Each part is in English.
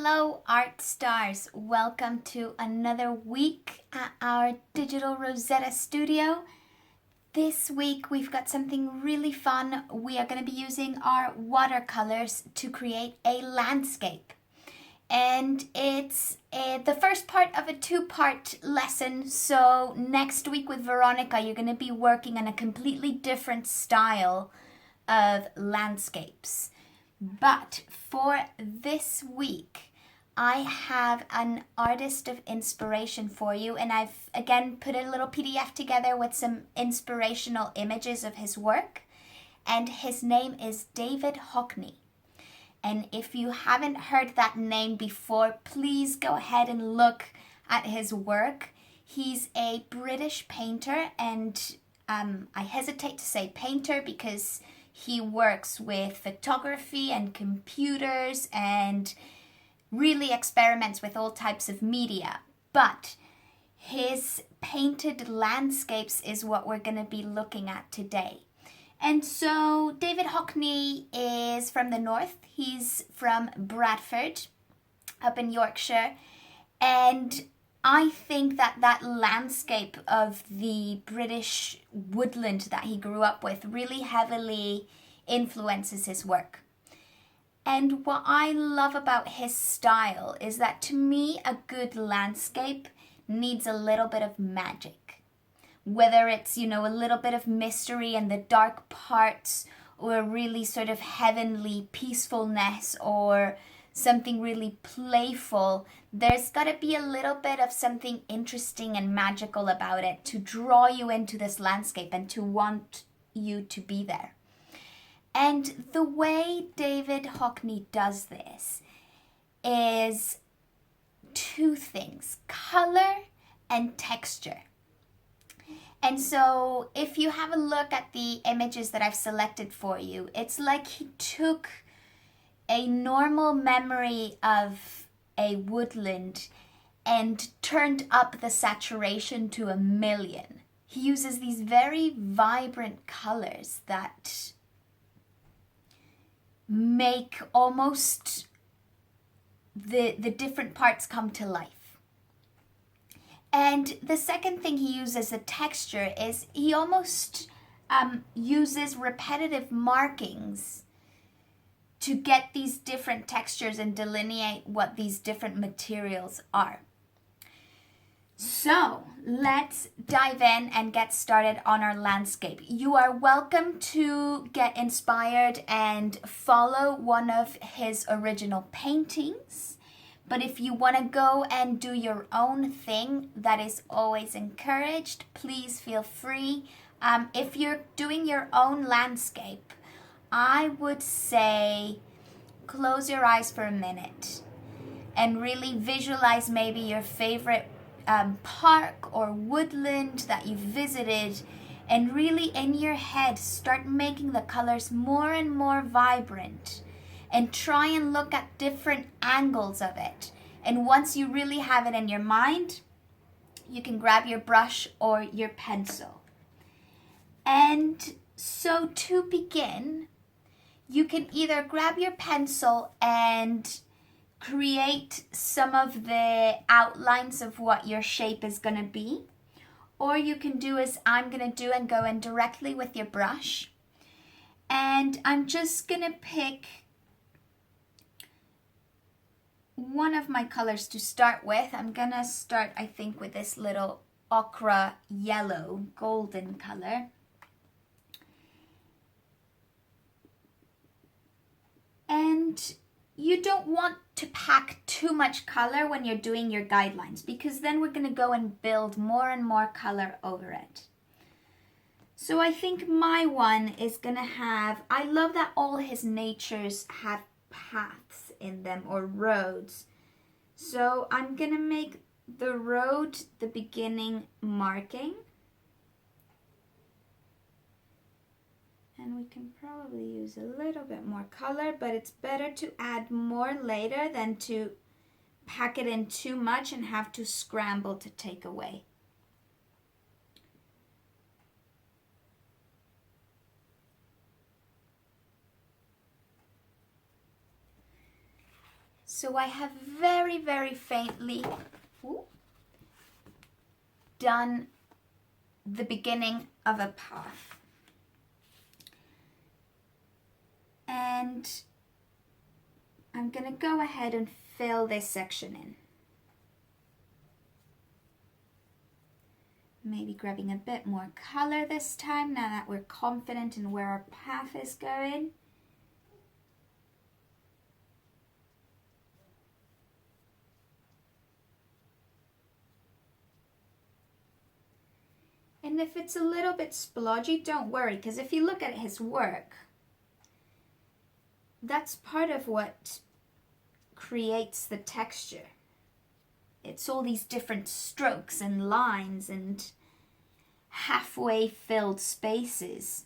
Hello, art stars. Welcome to another week at our Digital Rosetta Studio. This week we've got something really fun. We are going to be using our watercolors to create a landscape. And it's the first part of a two-part lesson. So next week with Veronica, you're going to be working on a completely different style of landscapes. But for this week, I have an artist of inspiration for you, and I've again put a little PDF together with some inspirational images of his work, and his name is David Hockney. And if you haven't heard that name before, please go ahead and look at his work. He's a British painter, and I hesitate to say painter because he works with photography and computers and really experiments with all types of media. But his painted landscapes is what we're going to be looking at today. And so David Hockney is from the north. He's from Bradford, up in Yorkshire. And I think that landscape of the British woodland that he grew up with really heavily influences his work. And what I love about his style is that to me, a good landscape needs a little bit of magic. Whether it's, a little bit of mystery in the dark parts, or really sort of heavenly peacefulness, or something really playful, there's got to be a little bit of something interesting and magical about it to draw you into this landscape and to want you to be there. And the way David Hockney does this is two things: color and texture. And so if you have a look at the images that I've selected for you, it's like he took a normal memory of a woodland and turned up the saturation to 1,000,000. He uses these very vibrant colors that make almost the different parts come to life. And the second thing he uses, the texture, is he almost uses repetitive markings to get these different textures and delineate what these different materials are. So let's dive in and get started on our landscape. You are welcome to get inspired and follow one of his original paintings. But if you want to go and do your own thing, that is always encouraged. Please feel free. If you're doing your own landscape, I would say close your eyes for a minute and really visualize maybe your favorite park or woodland that you visited, and really in your head start making the colors more and more vibrant, and try and look at different angles of it. And once you really have it in your mind, you can grab your brush or your pencil. And so to begin, you can either grab your pencil and create some of the outlines of what your shape is going to be, or you can do as I'm going to do and go in directly with your brush. And I'm just going to pick one of my colors to start with. I'm going to start, I think, with this little ochre yellow golden color. And you don't want to pack too much color when you're doing your guidelines, because then we're going to go and build more and more color over it. So I think my one is going to have, I love that all his natures have paths in them, or roads. So I'm going to make the road the beginning marking. And we can probably use a little bit more color, but it's better to add more later than to pack it in too much and have to scramble to take away. So I have very, very faintly done the beginning of a path. And I'm going to go ahead and fill this section in. Maybe grabbing a bit more color this time now that we're confident in where our path is going. And if it's a little bit splodgy, don't worry, because if you look at his work, that's part of what creates the texture. It's all these different strokes and lines and halfway filled spaces.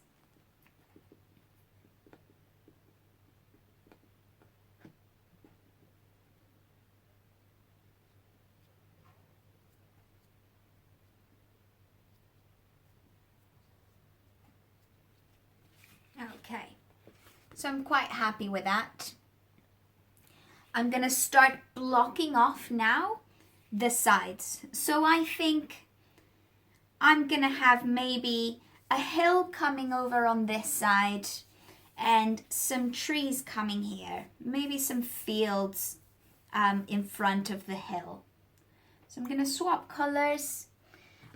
Okay, so I'm quite happy with that. I'm going to start blocking off now the sides. So I think I'm going to have maybe a hill coming over on this side and some trees coming here. Maybe some fields in front of the hill. So I'm going to swap colors.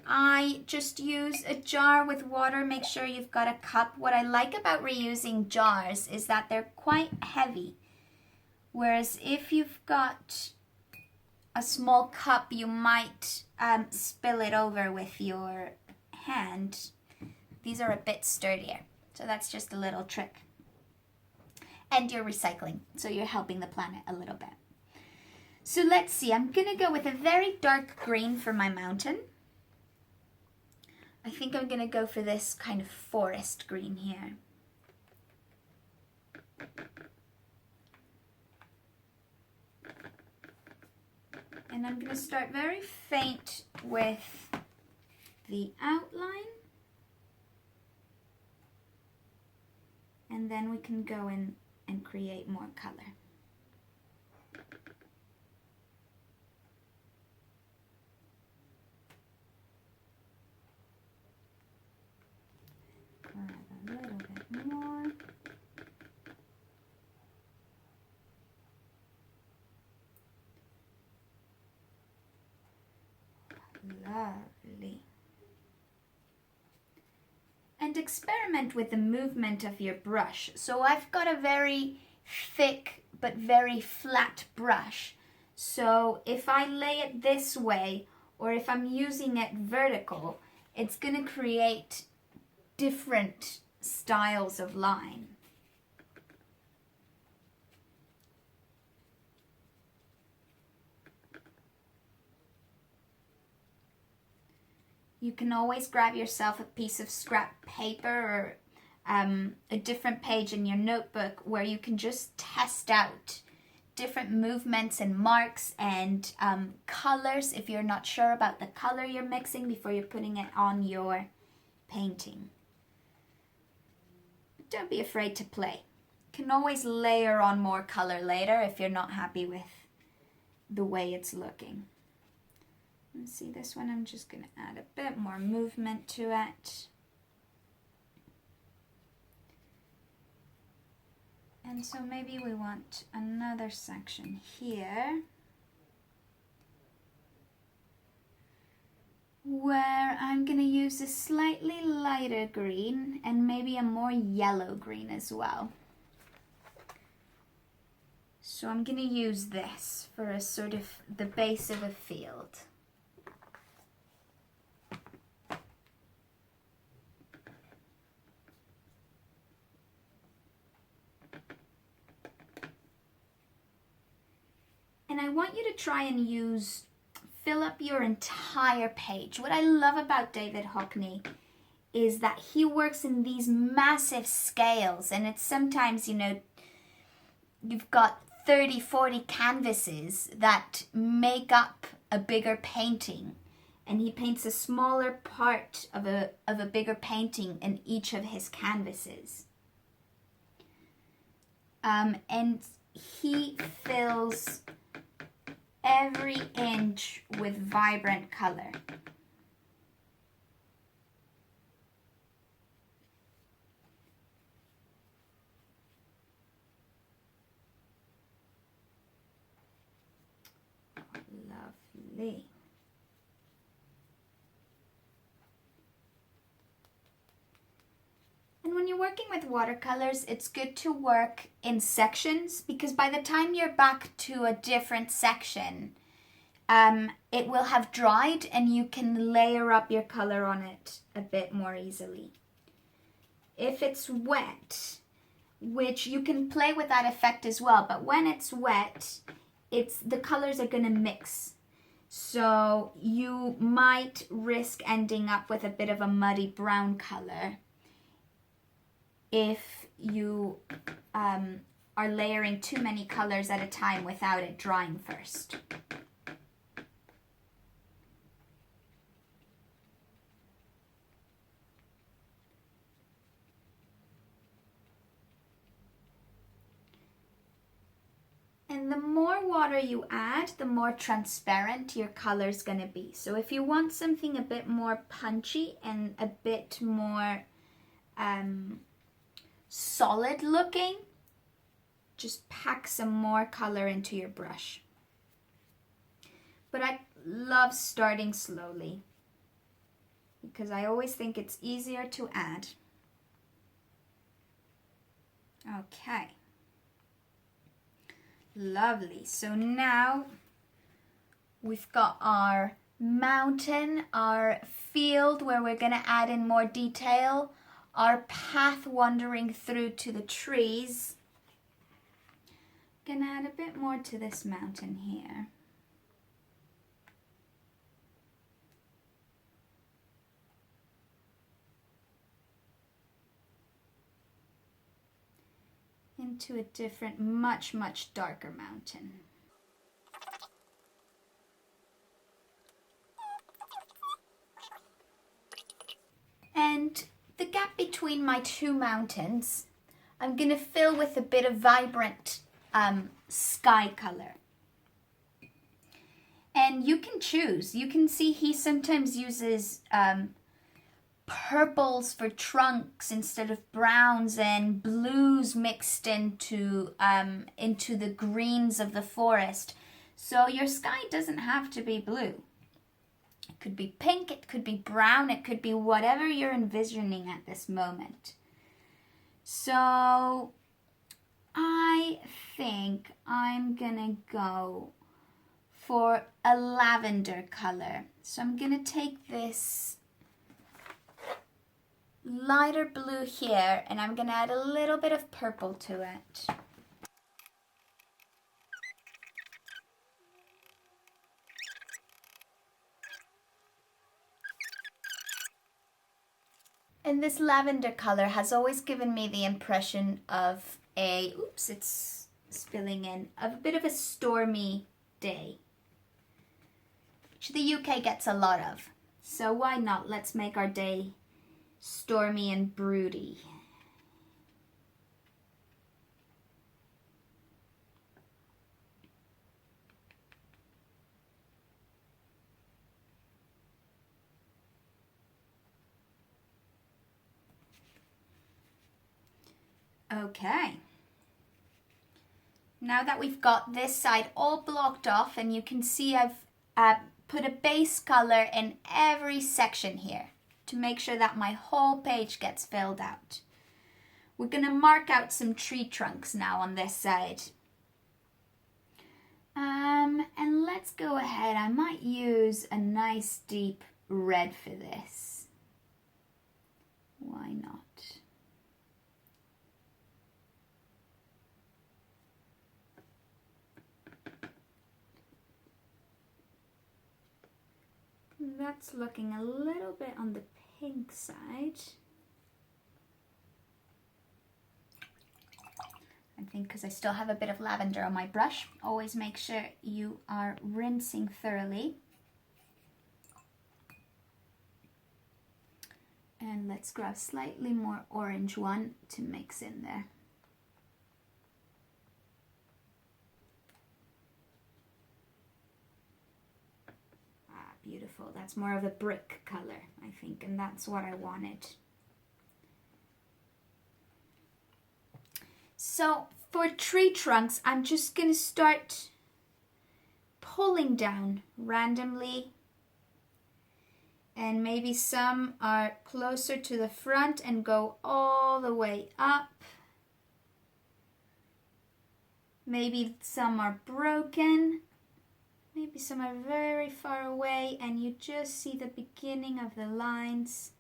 I just use a jar with water. Make sure you've got a cup. What I like about reusing jars is that they're quite heavy. Whereas if you've got a small cup, you might spill it over with your hand. These are a bit sturdier. So that's just a little trick. And you're recycling, so you're helping the planet a little bit. So let's see, I'm going to go with a very dark green for my mountain. I think I'm going to go for this kind of forest green here. And I'm going to start very faint with the outline. And then we can go in and create more color. Grab a little bit more. Lovely. And experiment with the movement of your brush. So I've got a very thick but very flat brush. So if I lay it this way, or if I'm using it vertical, it's going to create different styles of line. You can always grab yourself a piece of scrap paper or a different page in your notebook where you can just test out different movements and marks and colors if you're not sure about the color you're mixing before you're putting it on your painting. Don't be afraid to play. You can always layer on more color later if you're not happy with the way it's looking. Let's see, this one I'm just going to add a bit more movement to it. And so maybe we want another section here where I'm going to use a slightly lighter green and maybe a more yellow green as well. So I'm going to use this for a sort of the base of a field. And I want you to try and fill up your entire page. What I love about David Hockney is that he works in these massive scales, and it's sometimes, you've got 30, 40 canvases that make up a bigger painting, and he paints a smaller part of a bigger painting in each of his canvases. And he fills every inch with vibrant color. Lovely. And when you're working with watercolors, it's good to work in sections, because by the time you're back to a different section, it will have dried and you can layer up your color on it a bit more easily. If it's wet, which you can play with that effect as well, but when it's wet, the colors are going to mix. So you might risk ending up with a bit of a muddy brown color if you are layering too many colors at a time without it drying first. And the more water you add, the more transparent your color is going to be. So if you want something a bit more punchy and a bit more solid looking, just pack some more color into your brush. But I love starting slowly because I always think it's easier to add. Okay. Lovely. So now we've got our mountain, our field where we're going to add in more detail, our path wandering through to the trees. Going to add a bit more to this mountain here. Into a different, much darker mountain. And the gap between my two mountains, I'm going to fill with a bit of vibrant sky color. And you can choose. You can see he sometimes uses purples for trunks instead of browns, and blues mixed into the greens of the forest. So your sky doesn't have to be blue. It could be pink, it could be brown, it could be whatever you're envisioning at this moment. So I think I'm gonna go for a lavender color. So I'm gonna take this lighter blue here, and I'm going to add a little bit of purple to it. And this lavender color has always given me the impression of it's spilling in, of a bit of a stormy day, which the UK gets a lot of. So why not? Let's make our day stormy and broody. Okay. Now that we've got this side all blocked off, and you can see I've put a base color in every section here to make sure that my whole page gets filled out. We're going to mark out some tree trunks now on this side. And let's go ahead. I might use a nice deep red for this. Why not? That's looking a little bit on the pink side. I think because I still have a bit of lavender on my brush. Always make sure you are rinsing thoroughly. And let's grab slightly more orange one to mix in there. Beautiful. That's more of a brick color, I think, and that's what I wanted. So for tree trunks, I'm just going to start pulling down randomly. And maybe some are closer to the front and go all the way up. Maybe some are broken. Maybe some are very far away and you just see the beginning of the lines.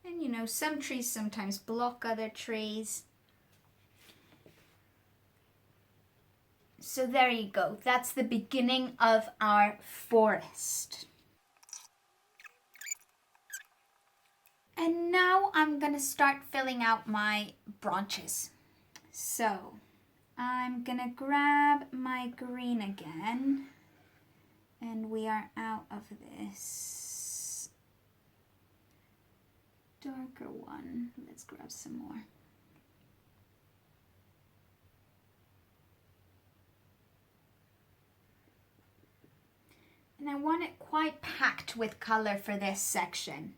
And you know, some trees sometimes block other trees. So there you go. That's the beginning of our forest. And now I'm going to start filling out my branches. So I'm going to grab my green again. And we are out of this darker one. Let's grab some more. And I want it quite packed with color for this section.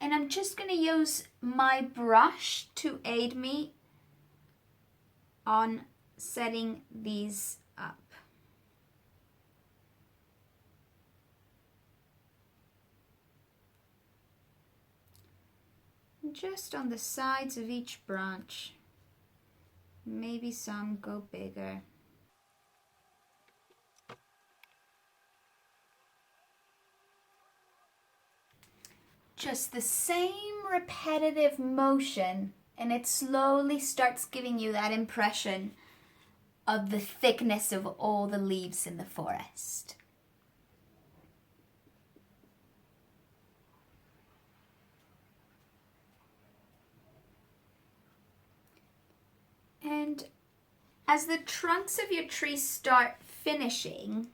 And I'm just going to use my brush to aid me on setting these up. Just on the sides of each branch. Maybe some go bigger. Just the same repetitive motion, and it slowly starts giving you that impression of the thickness of all the leaves in the forest. And as the trunks of your trees start finishing,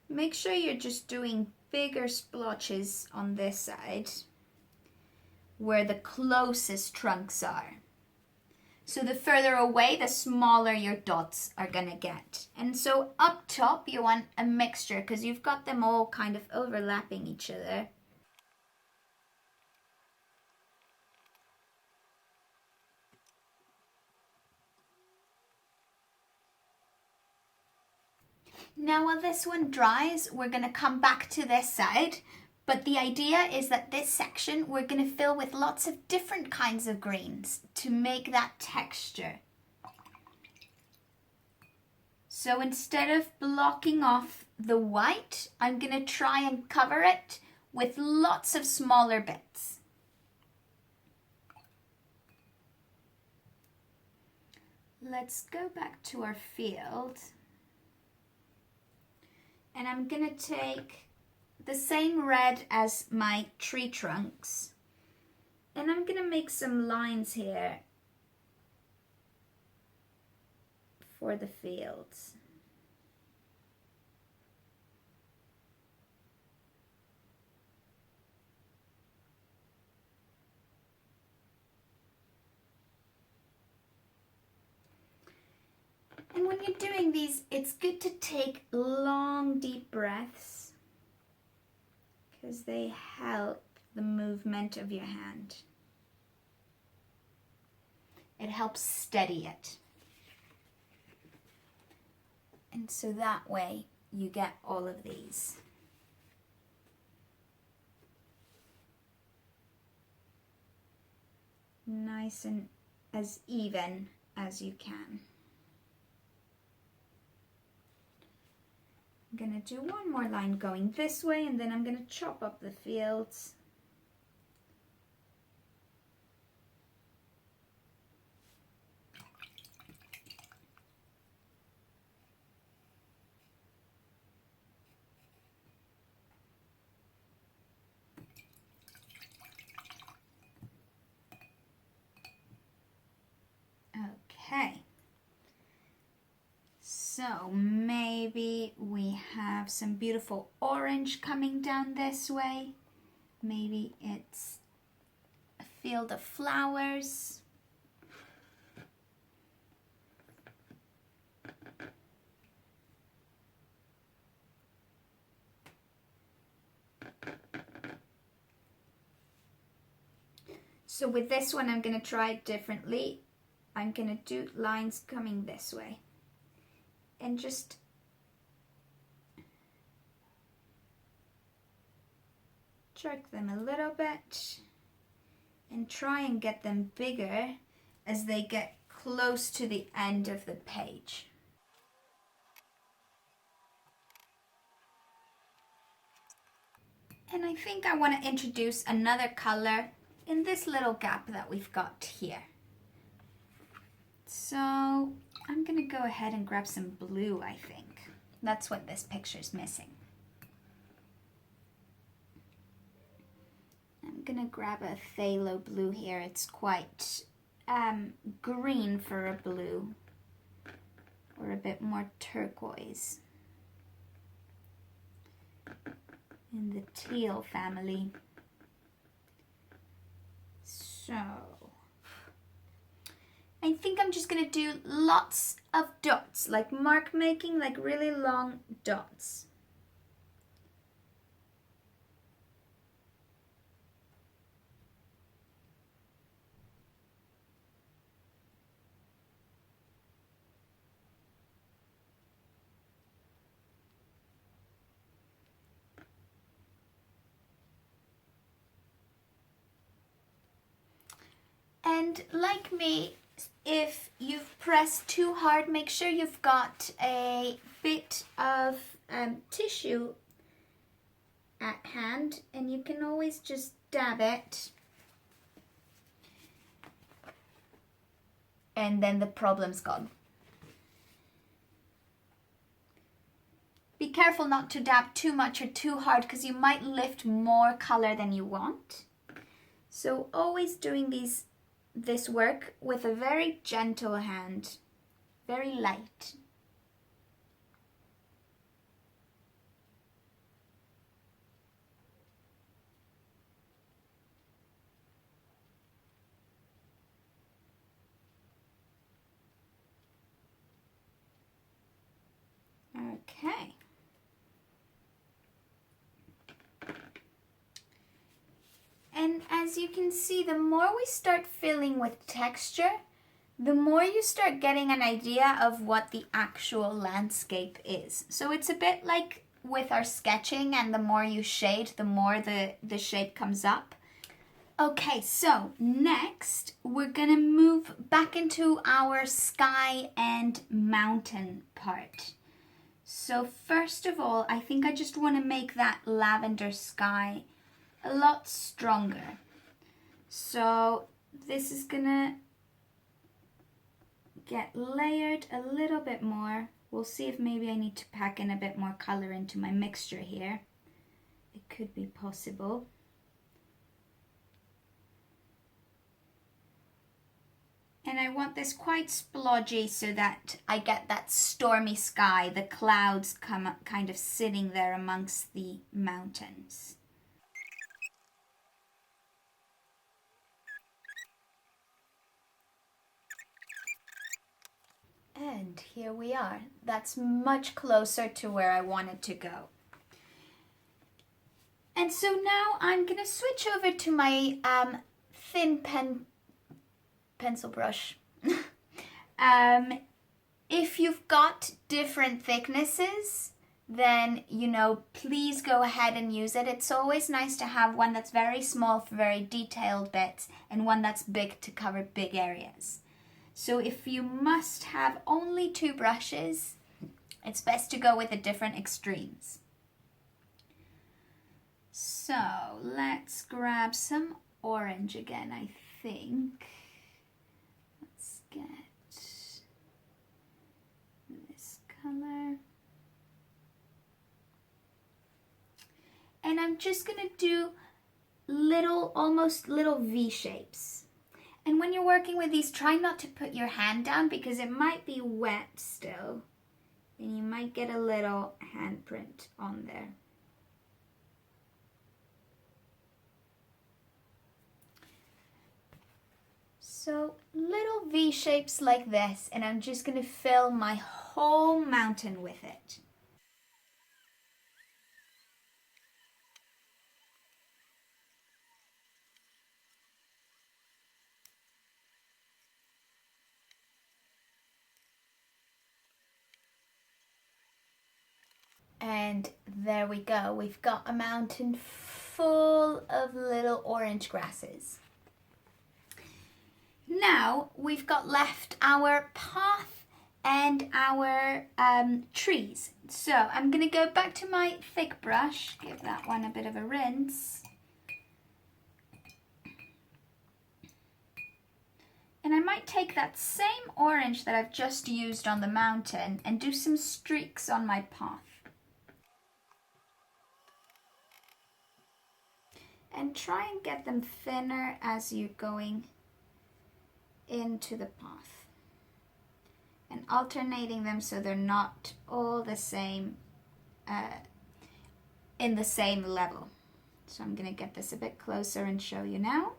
make sure you're just doing bigger splotches on this side where the closest trunks are. So the further away, the smaller your dots are gonna get. And so up top you want a mixture because you've got them all kind of overlapping each other. Now while this one dries, we're going to come back to this side, but the idea is that this section we're going to fill with lots of different kinds of greens to make that texture. So instead of blocking off the white, I'm going to try and cover it with lots of smaller bits. Let's go back to our field. And I'm going to take the same red as my tree trunks. And I'm going to make some lines here for the fields. And when you're doing these, it's good to take long, deep breaths because they help the movement of your hand. It helps steady it. And so that way you get all of these. Nice and as even as you can. I'm going to do one more line going this way and then I'm going to chop up the fields. Okay. So maybe we have some beautiful orange coming down this way. Maybe it's a field of flowers. So with this one, I'm going to try it differently. I'm going to do lines coming this way. And just jerk them a little bit. And try and get them bigger as they get close to the end of the page. And I think I want to introduce another color in this little gap that we've got here. So I'm going to go ahead and grab some blue, I think. That's what this picture's missing. I'm going to grab a phthalo blue here. It's quite green for a blue, or a bit more turquoise. In the teal family. So I think I'm just going to do lots of dots, like mark making, like really long dots. And like me, if you've pressed too hard, make sure you've got a bit of tissue at hand, and you can always just dab it. And then the problem's gone. Be careful not to dab too much or too hard, because you might lift more color than you want. So always doing this work with a very gentle hand, very light. Okay. And as you can see, the more we start filling with texture, the more you start getting an idea of what the actual landscape is. So it's a bit like with our sketching, and the more you shade, the more the shape comes up. Okay, so next we're gonna move back into our sky and mountain part. So first of all, I think I just want to make that lavender sky a lot stronger. So this is gonna get layered a little bit more. We'll see if maybe I need to pack in a bit more color into my mixture here. It could be possible. And I want this quite splodgy so that I get that stormy sky, the clouds come kind of sitting there amongst the mountains. And here we are. That's much closer to where I wanted to go. And so now I'm going to switch over to my thin pencil brush. If you've got different thicknesses, then, please go ahead and use it. It's always nice to have one that's very small for very detailed bits and one that's big to cover big areas. So if you must have only 2 brushes, it's best to go with the different extremes. So let's grab some orange again, I think. Let's get this color. And I'm just gonna do almost little V shapes. And when you're working with these, try not to put your hand down because it might be wet still. then you might get a little handprint on there. So little V shapes like this, and I'm just going to fill my whole mountain with it. And there we go. We've got a mountain full of little orange grasses. Now we've got left our path and our trees. So I'm going to go back to my thick brush, give that one a bit of a rinse. And I might take that same orange that I've just used on the mountain and do some streaks on my path. And try and get them thinner as you're going into the path. And alternating them so they're not all the same, in the same level. So I'm going to get this a bit closer and show you now.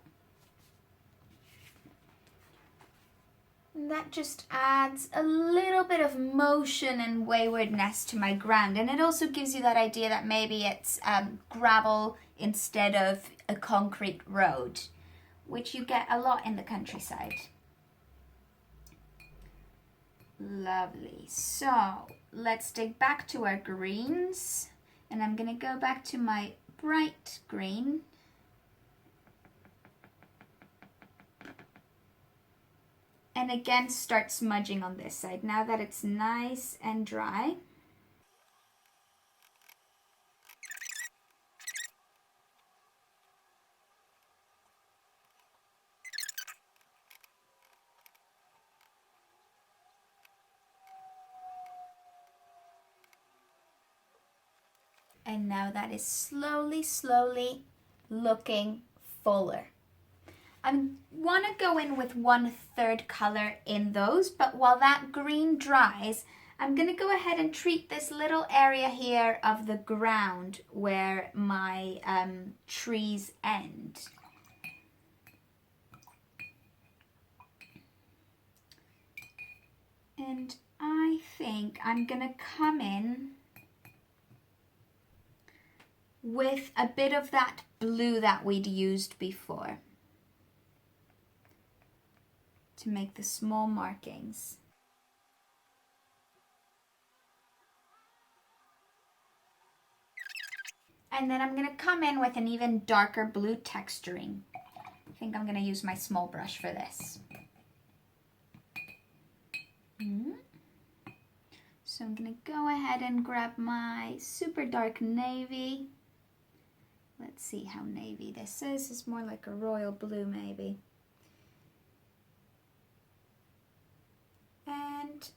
And that just adds a little bit of motion and waywardness to my ground. And it also gives you that idea that maybe it's gravel instead of a concrete road, which you get a lot in the countryside. Lovely. So let's dig back to our greens. And I'm going to go back to my bright green. And again, start smudging on this side now that it's nice and dry. And now that is slowly, slowly looking fuller. I want to go in with 1/3 color in those, but while that green dries, I'm going to go ahead and treat this little area here of the ground where my trees end. And I think I'm going to come in with a bit of that blue that we'd used before to make the small markings. And then I'm going to come in with an even darker blue texturing. I think I'm going to use my small brush for this. So I'm going to go ahead and grab my super dark navy. Let's see how navy this is. It's more like a royal blue maybe. And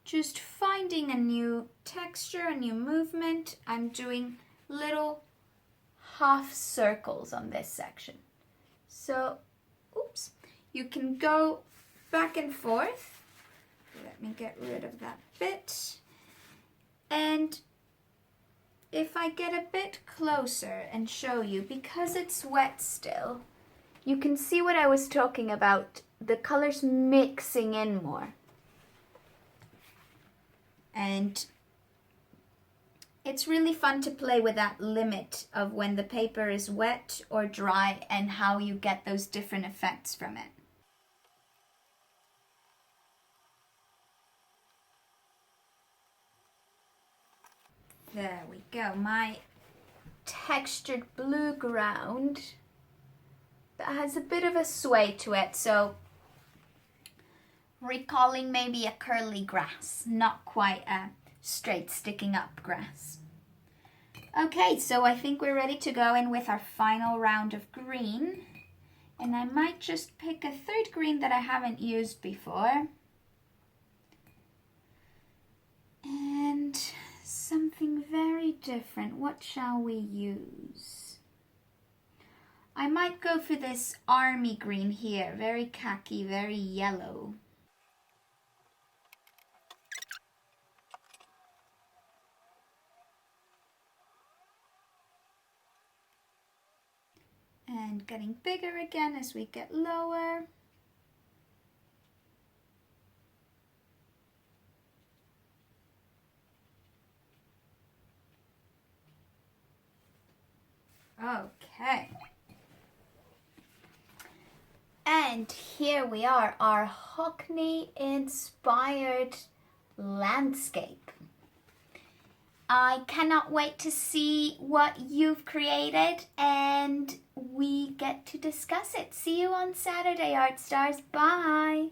just finding a new texture, a new movement. I'm doing little half circles on this section. So, oops, you can go back and forth. Let me get rid of that bit. And if I get a bit closer and show you, because it's wet still, you can see what I was talking about, the colors mixing in more. And it's really fun to play with that limit of when the paper is wet or dry and how you get those different effects from it. There we go, my textured blue ground that has a bit of a sway to it, so recalling maybe a curly grass, not quite a straight sticking up grass. Okay, so I think we're ready to go in with our final round of green, and I might just pick a third green that I haven't used before. And something very different. What shall we use? I might go for this army green here, very khaki, very yellow. and getting bigger again as we get lower. Okay. And here we are, our Hockney inspired landscape. I cannot wait to see what you've created and we get to discuss it. See you on Saturday, Art Stars. Bye.